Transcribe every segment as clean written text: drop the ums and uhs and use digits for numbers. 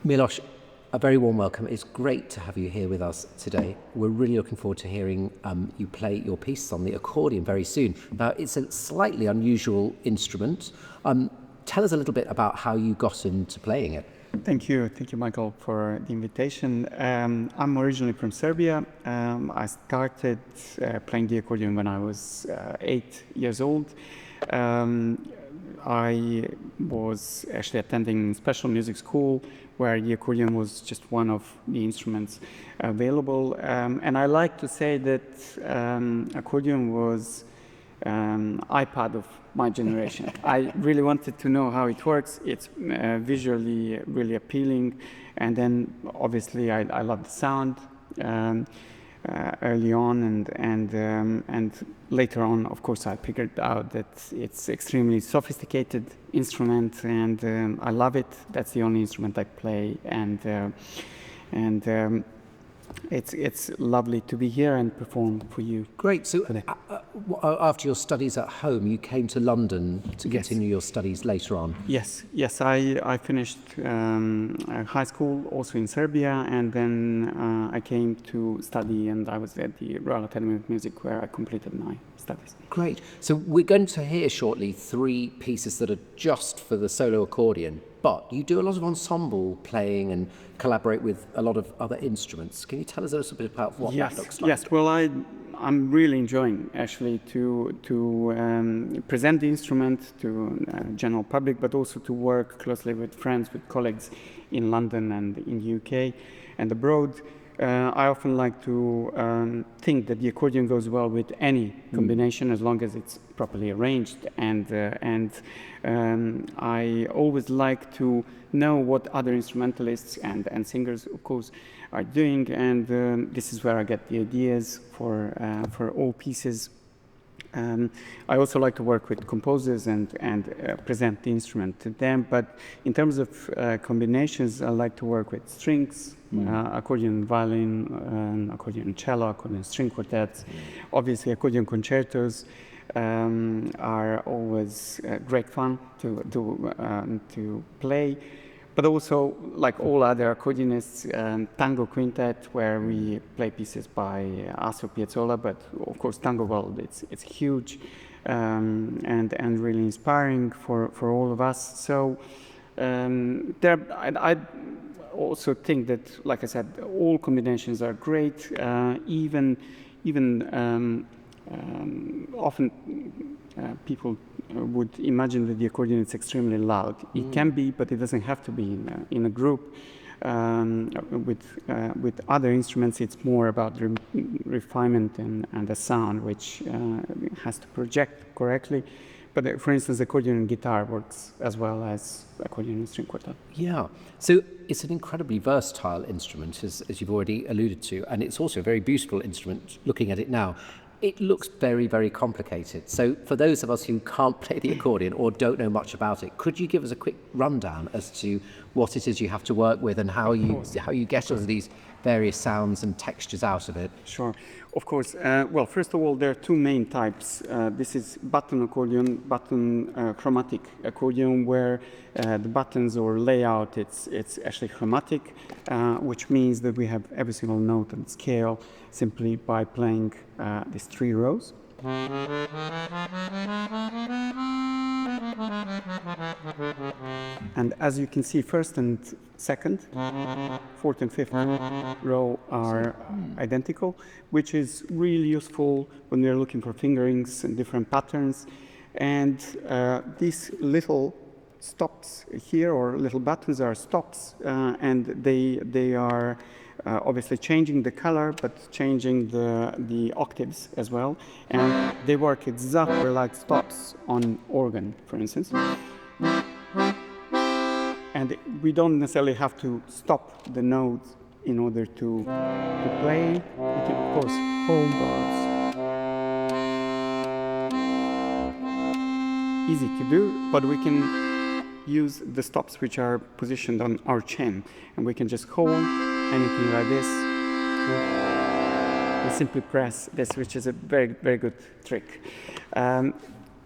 Miloš, a very warm welcome. It's great to have you here with us today. We're really looking forward to hearing you play your piece on the accordion very soon. Now, it's a slightly unusual instrument. Tell us a little bit about how you got into playing it. Thank you, Michael, for the invitation. I'm originally from Serbia. I started playing the accordion when I was 8 years old. I was actually attending special music school where the accordion was just one of the instruments available. And I like to say that accordion was iPad of my generation. I really wanted to know how it works. It's visually really appealing. And then obviously I love the sound early on, and later on, of course, I figured out that it's extremely sophisticated instrument, and I love it. That's the only instrument I play, and it's lovely to be here and perform for you. Great. So after your studies at home, you came to London to continue your studies later on. Yes. I finished high school also in Serbia, and then I came to study, and I was at the Royal Academy of Music where I completed my studies. Great. So we're going to hear shortly 3 pieces that are just for the solo accordion, but you do a lot of ensemble playing and collaborate with a lot of other instruments. Can you tell us a little bit about what that looks like? Yes, well, I'm really enjoying actually to present the instrument to general public, but also to work closely with friends, with colleagues in London and in the UK and abroad. I often like to think that the accordion goes well with any combination as long as it's properly arranged, and I always like to know what other instrumentalists and singers, of course, are doing, and this is where I get the ideas for all pieces. I also like to work with composers and present the instrument to them, but in terms of combinations, I like to work with strings, accordion and violin, accordion and cello, accordion string quartets. Obviously, accordion concertos are always great fun to play. But also, like all other accordionists, tango quintet, where we play pieces by Astor Piazzolla. But of course, tango world, it's huge and really inspiring for all of us. So I also think that, like I said, all combinations are great. Even often people would imagine that the accordion is extremely loud. It can be, but it doesn't have to be in a group. With other instruments, it's more about refinement and the sound, which has to project correctly. But for instance, accordion and guitar works as well as accordion and string quartet. Yeah. So it's an incredibly versatile instrument, as you've already alluded to, and it's also a very beautiful instrument looking at it now. It looks very, very complicated. So for those of us who can't play the accordion or don't know much about it, could you give us a quick rundown as to what it is you have to work with and how you get all of these various sounds and textures out of it? Sure, of course. Well, first of all, there are 2 main types. This is button accordion, button chromatic accordion, where the buttons or layout, it's actually chromatic, which means that we have every single note and scale simply by playing these 3 rows. And as you can see, first and second, fourth and fifth row are identical, which is really useful when we're looking for fingerings and different patterns. And these little stops here, or little buttons, are stops, and they are obviously changing the color, but changing the octaves as well. And they work exactly like stops on organ, for instance. And we don't necessarily have to stop the notes in order to play. We can, of course, hold those. Easy to do, but we can use the stops which are positioned on our chin, and we can just hold anything like this. We simply press this, which is a very, very good trick.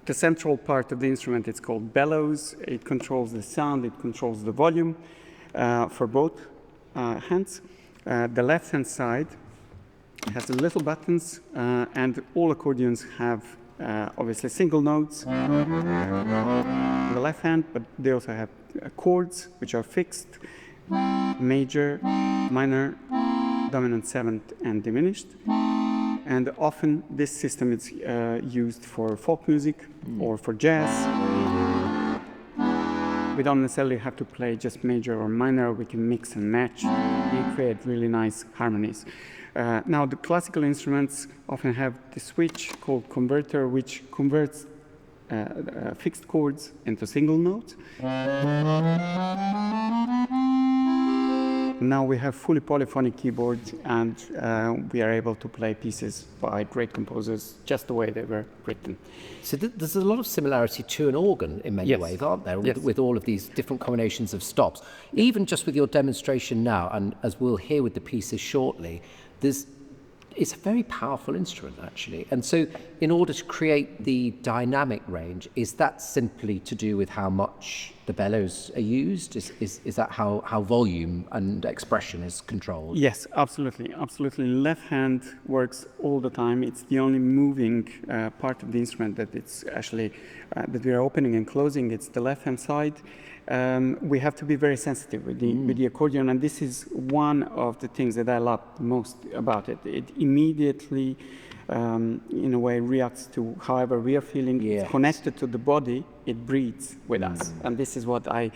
The central part of the instrument, it's called bellows. It controls the sound, it controls the volume. for both hands. The left-hand side has the little buttons, and all accordions have obviously single notes on the left hand, but they also have chords which are fixed, major, minor, dominant seventh, and diminished. And often this system is used for folk music or for jazz. We don't necessarily have to play just major or minor. We can mix and match. We create really nice harmonies. Now, the classical instruments often have the switch called converter, which converts fixed chords into single notes. Now we have fully polyphonic keyboards, and we are able to play pieces by great composers just the way they were written. So there's a lot of similarity to an organ in many ways, aren't there, with all of these different combinations of stops. Even just with your demonstration now, and as we'll hear with the pieces shortly, it's a very powerful instrument, actually. And so in order to create the dynamic range, is that simply to do with how much the bellows are used? Is that how volume and expression is controlled? Yes, absolutely. Absolutely. Left hand works all the time. It's the only moving part of the instrument that it's actually, that we are opening and closing. It's the left hand side. We have to be very sensitive with the accordion, and this is one of the things that I love most about it. It immediately, in a way, reacts to however we are feeling. Yes. It's connected to the body. It breathes with us, and this is what I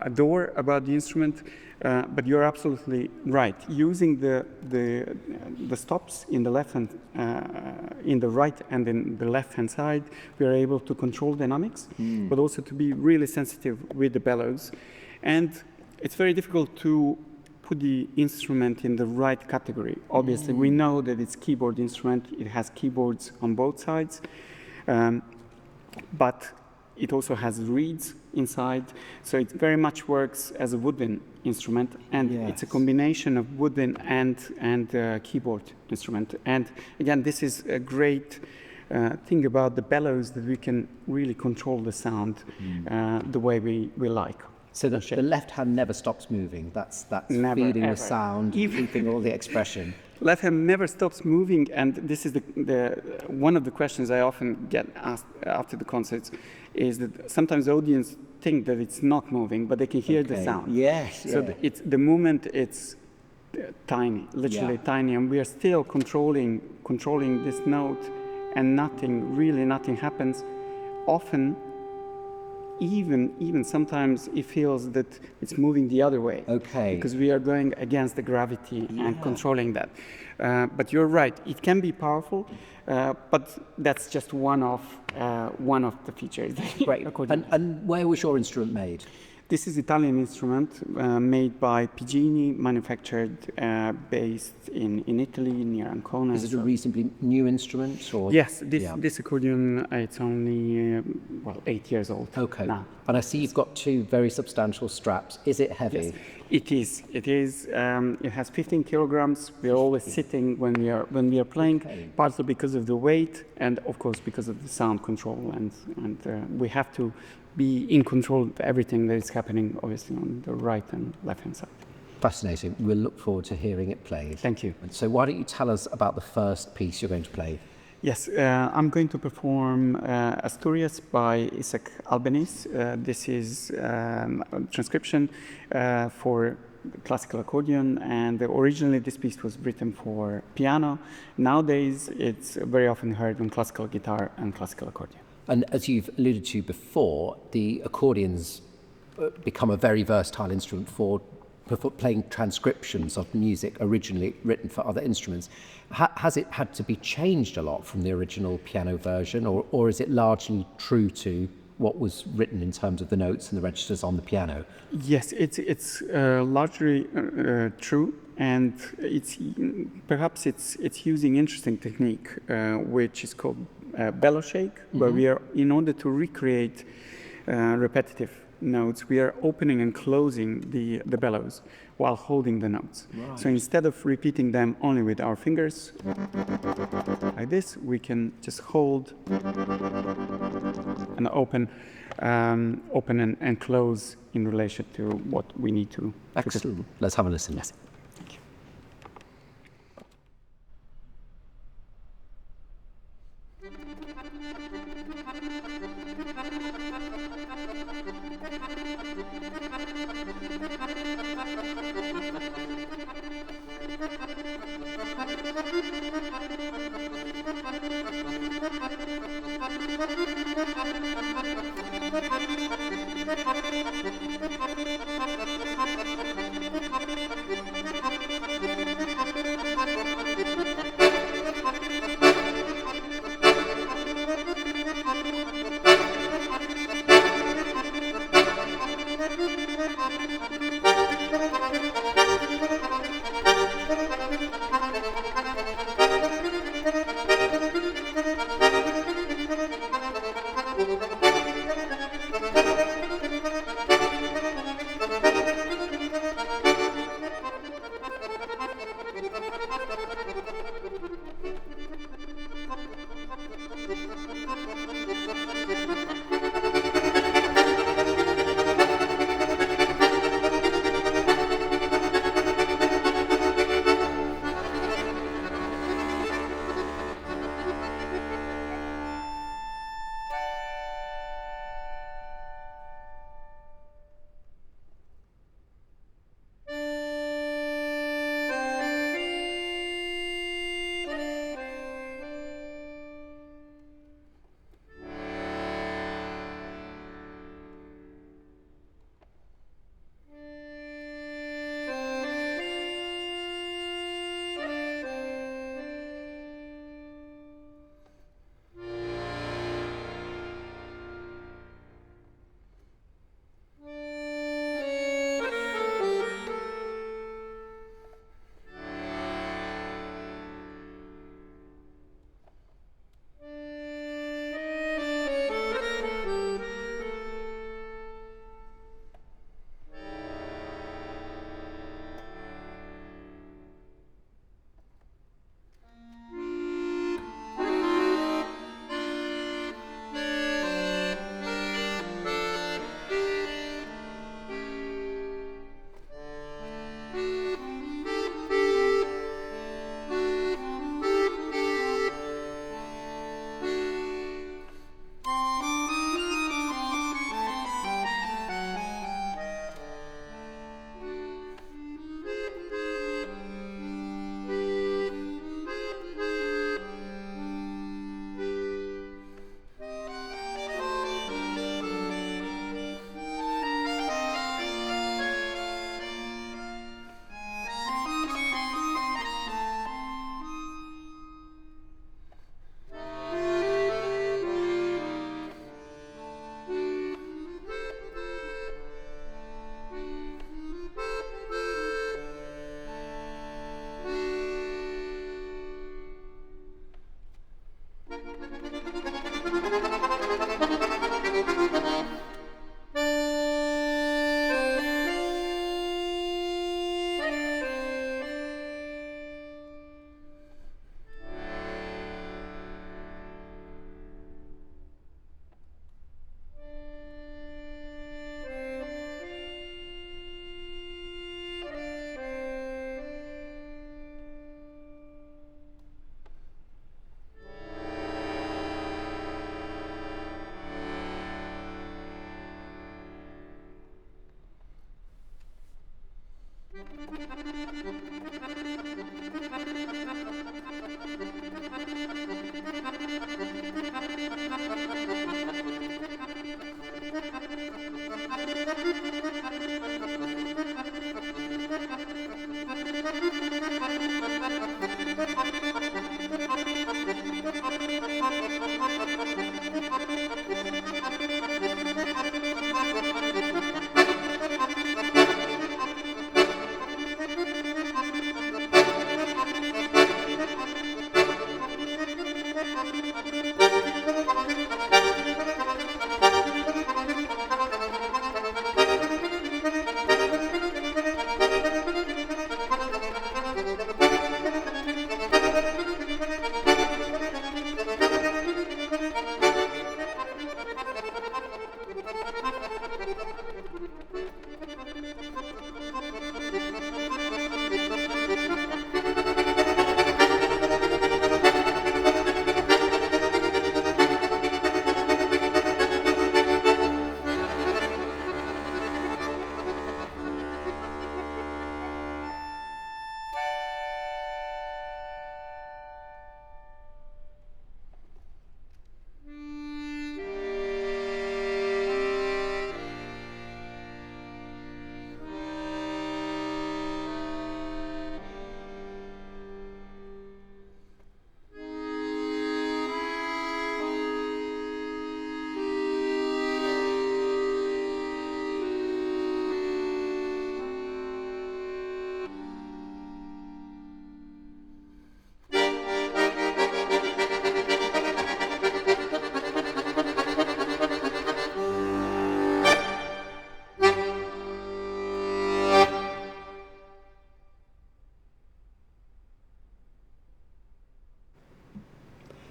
adore about the instrument. But you're absolutely right. Using the stops in the left hand, in the right and in the left hand side, we are able to control dynamics, but also to be really sensitive with the bellows. And it's very difficult to put the instrument in the right category. Obviously, we know that it's a keyboard instrument. It has keyboards on both sides, but it also has reeds inside, so it very much works as a woodwind instrument, and it's a combination of woodwind and keyboard instrument. And again, this is a great thing about the bellows, that we can really control the sound the way we like. So the left hand never stops moving. That's Never, feeding ever. the sound, keeping all the expression. Left hand never stops moving, and this is the one of the questions I often get asked after the concerts, is that sometimes the audience think that it's not moving, but they can hear the sound. Yes. So the movement, it's tiny, literally tiny, and we are still controlling this note, and nothing happens. Often, even sometimes it feels that it's moving the other way. Okay. Because we are going against the gravity and controlling that. But you're right, it can be powerful, but that's just one of the features. Great. And where was your instrument made? This is Italian instrument made by Pigini, manufactured based in Italy, near Ancona. Is it a reasonably new instrument? Or? Yes, this accordion, it's only 8 years old. Okay. Now. And I see you've got two very substantial straps. Is it heavy? Yes, it is. It is. It has 15 kilograms. We are always sitting when we are playing, partly because of the weight, and of course because of the sound control. And we have to be in control of everything that is happening, obviously, on the right and left-hand side. Fascinating. We'll look forward to hearing it played. Thank you. And so why don't you tell us about the first piece you're going to play? Yes, I'm going to perform Asturias by Isaac Albanese. This is a transcription for classical accordion, and originally this piece was written for piano. Nowadays, it's very often heard on classical guitar and classical accordion. And as you've alluded to before, the accordions become a very versatile instrument for playing transcriptions of music originally written for other instruments. Has it had to be changed a lot from the original piano version, or is it largely true to what was written in terms of the notes and the registers on the piano? Yes, it's largely true, and perhaps it's using interesting technique, which is called bellow shake, where we are, in order to recreate repetitive notes, we are opening and closing the bellows while holding the notes. Right. So instead of repeating them only with our fingers, like this, we can just hold and open and close in relation to what we need to. Excellent. Let's have a listen. Yes.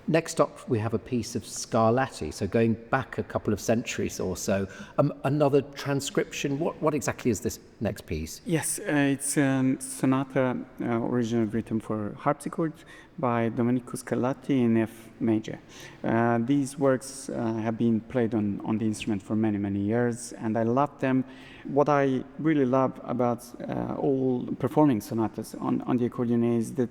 Next up, we have a piece of Scarlatti, so going back a couple of centuries or so. Another transcription. What exactly is this next piece? Yes, it's a sonata originally written for harpsichord by Domenico Scarlatti in F major. These works have been played on the instrument for many, many years, and I love them. What I really love about all performing sonatas on the accordion is that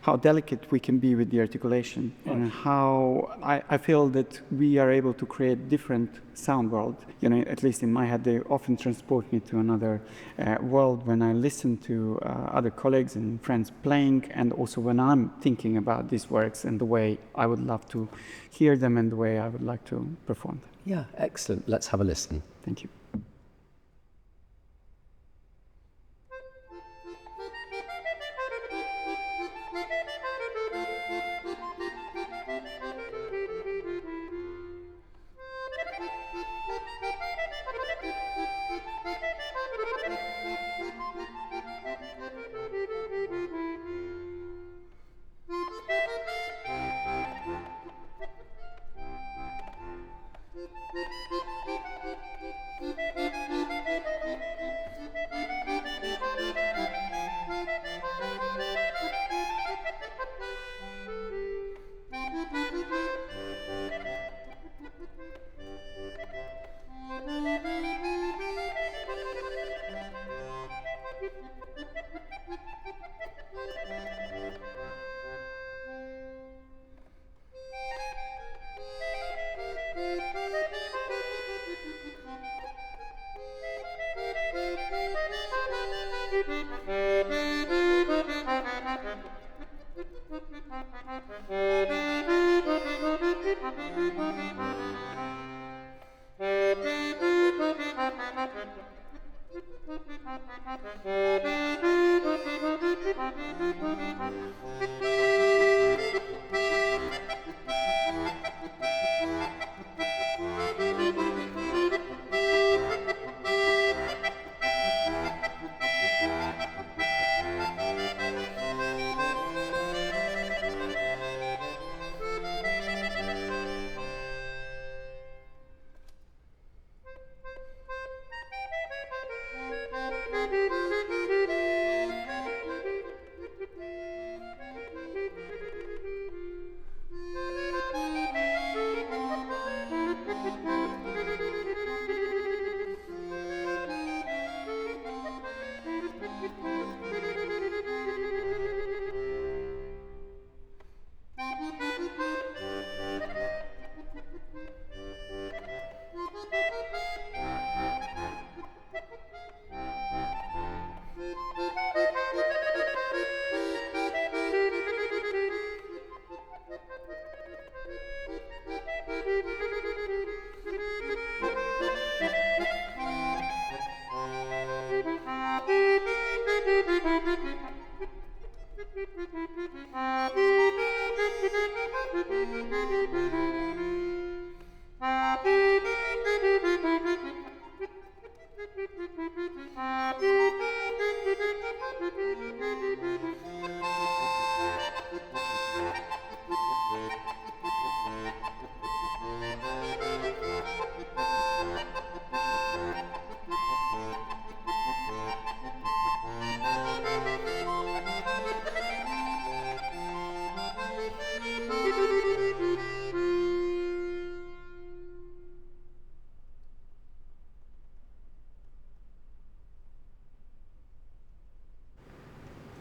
how delicate we can be with the articulation, and how I feel that we are able to create different sound world. You know, at least in my head, they often transport me to another world when I listen to other colleagues and friends playing, and also when I'm thinking about these works and the way I would love to hear them and the way I would like to perform them. Yeah, excellent. Let's have a listen. Thank you.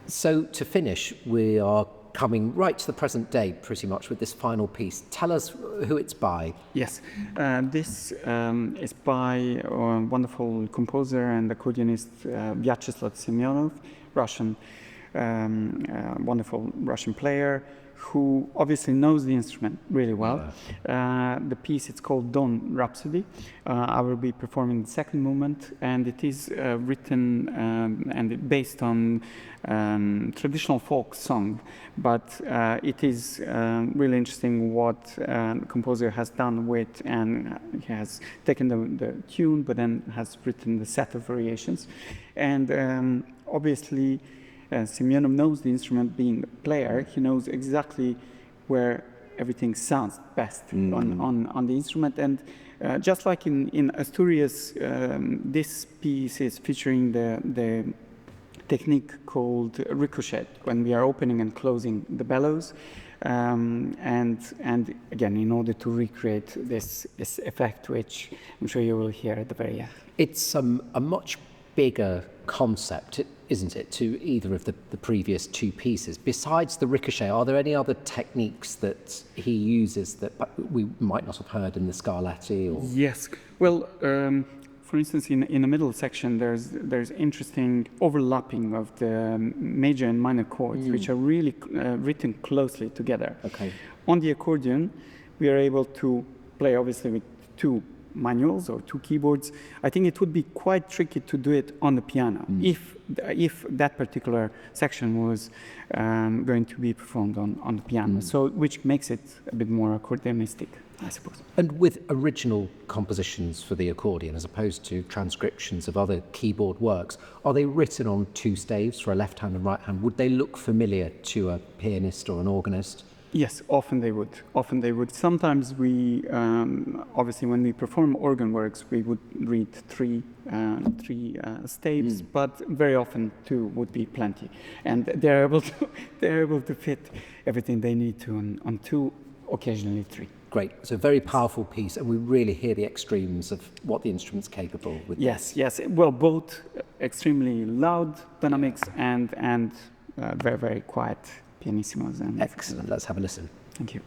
So to finish, we are coming right to the present day pretty much with this final piece. Tell us who it's by. Yes, this is by a wonderful composer and accordionist Vyacheslav Semyonov, Russian, wonderful Russian player who obviously knows the instrument really well. The piece, it's called Dawn Rhapsody. I will be performing the second movement, and it is written and based on traditional folk song, but it is really interesting what the composer has done with, and he has taken the tune, but then has written the set of variations. And obviously, Semyonov knows the instrument. Being a player, he knows exactly where everything sounds best on the instrument. And just like in Asturias, this piece is featuring the technique called ricochet, when we are opening and closing the bellows. And again, in order to recreate this effect, which I'm sure you will hear at the very end. It's a much bigger concept, isn't it, to either of the previous two pieces? Besides the ricochet, are there any other techniques that he uses that we might not have heard in the Scarlatti? Or? Yes. Well, for instance, in the middle section, there's interesting overlapping of the major and minor chords, which are really written closely together. Okay. On the accordion, we are able to play, obviously, with two manuals or two keyboards. I think it would be quite tricky to do it on the piano if that particular section was going to be performed on the piano. So, which makes it a bit more accordionistic, I suppose. And with original compositions for the accordion, as opposed to transcriptions of other keyboard works, are they written on two staves for a left hand and right hand? Would they look familiar to a pianist or an organist? Yes, often they would. Often they would. Sometimes we, obviously, when we perform organ works, we would read three staves, but very often two would be plenty, and they're able to fit everything they need to on two, occasionally three. Great. So a very powerful piece, and we really hear the extremes of what the instrument's capable with. Yes, yes. Well, both extremely loud dynamics and very, very quiet pianissimos. Excellent. Let's have a listen. Thank you.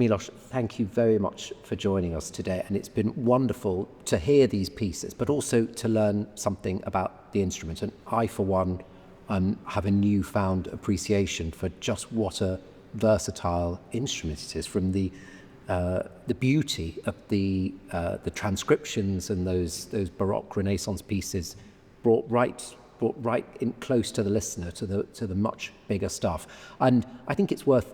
Miloš, thank you very much for joining us today, and it's been wonderful to hear these pieces, but also to learn something about the instrument. And I, for one, have a newfound appreciation for just what a versatile instrument it is, from the beauty of the transcriptions and those Baroque Renaissance pieces brought right in close to the listener, to the much bigger stuff. And I think it's worth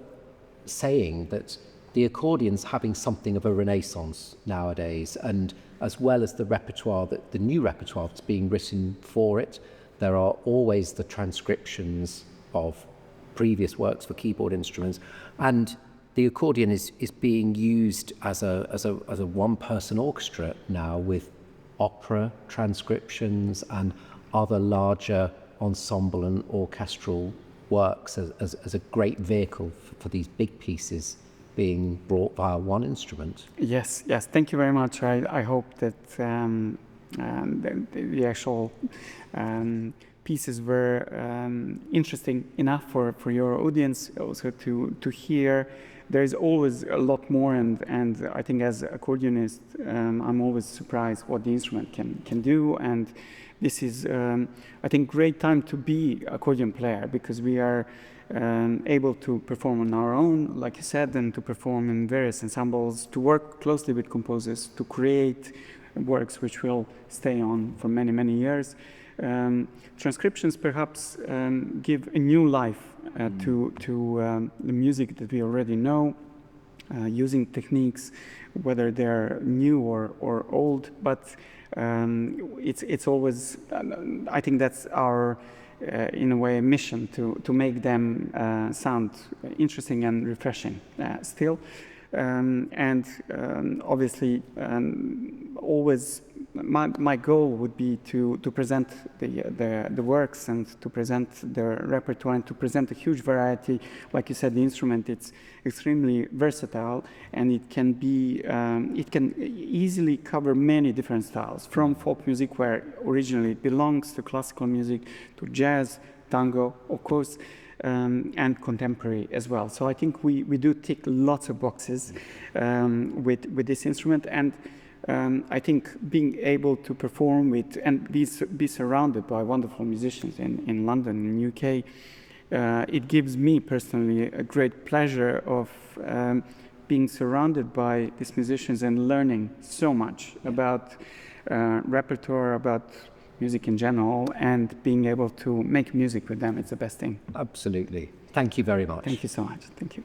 saying that the accordion's having something of a renaissance nowadays, and as well as the new repertoire that's being written for it, there are always the transcriptions of previous works for keyboard instruments, and the accordion is being used as a one-person orchestra now, with opera transcriptions and other larger ensemble and orchestral works as a great vehicle for these big pieces being brought via one instrument. Yes, thank you very much. I hope that the actual pieces were interesting enough for your audience also to hear. There is always a lot more, and I think as accordionist, I'm always surprised what the instrument can do. And this is, I think, great time to be accordion player, because we are able to perform on our own, like you said, and to perform in various ensembles, to work closely with composers, to create works which will stay on for many, many years. Transcriptions perhaps give a new life to the music that we already know, using techniques, whether they're new or old, but it's always, I think that's our, in a way, mission to make them sound interesting and refreshing still. And obviously, always my goal would be to present the works and to present the repertoire and to present a huge variety. Like you said, the instrument, it's extremely versatile, and it can easily cover many different styles, from folk music, where originally it belongs, to classical music, to jazz, tango, of course, and contemporary as well. So I think we do tick lots of boxes with this instrument, and I think being able to perform with and be surrounded by wonderful musicians in London, in UK, it gives me personally a great pleasure of being surrounded by these musicians and learning so much about repertoire, about music in general, and being able to make music with them. It's the best thing. Absolutely. Thank you very much. Thank you so much. Thank you.